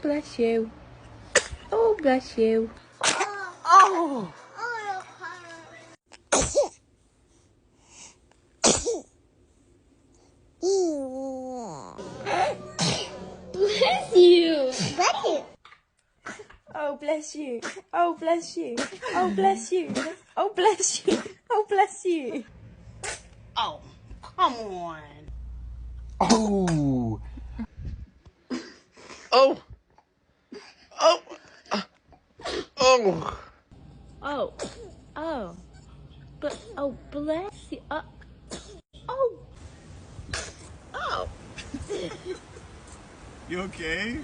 bless you. Oh, bless you. Oh! Bless you. Bless you. Oh, bless you. Oh, bless you. Oh, bless you. Oh, bless you. Oh, bless you. Oh, come on. Oh. Oh. Oh. Oh. Oh. Oh. But, oh, bless you. Oh. Oh. You okay?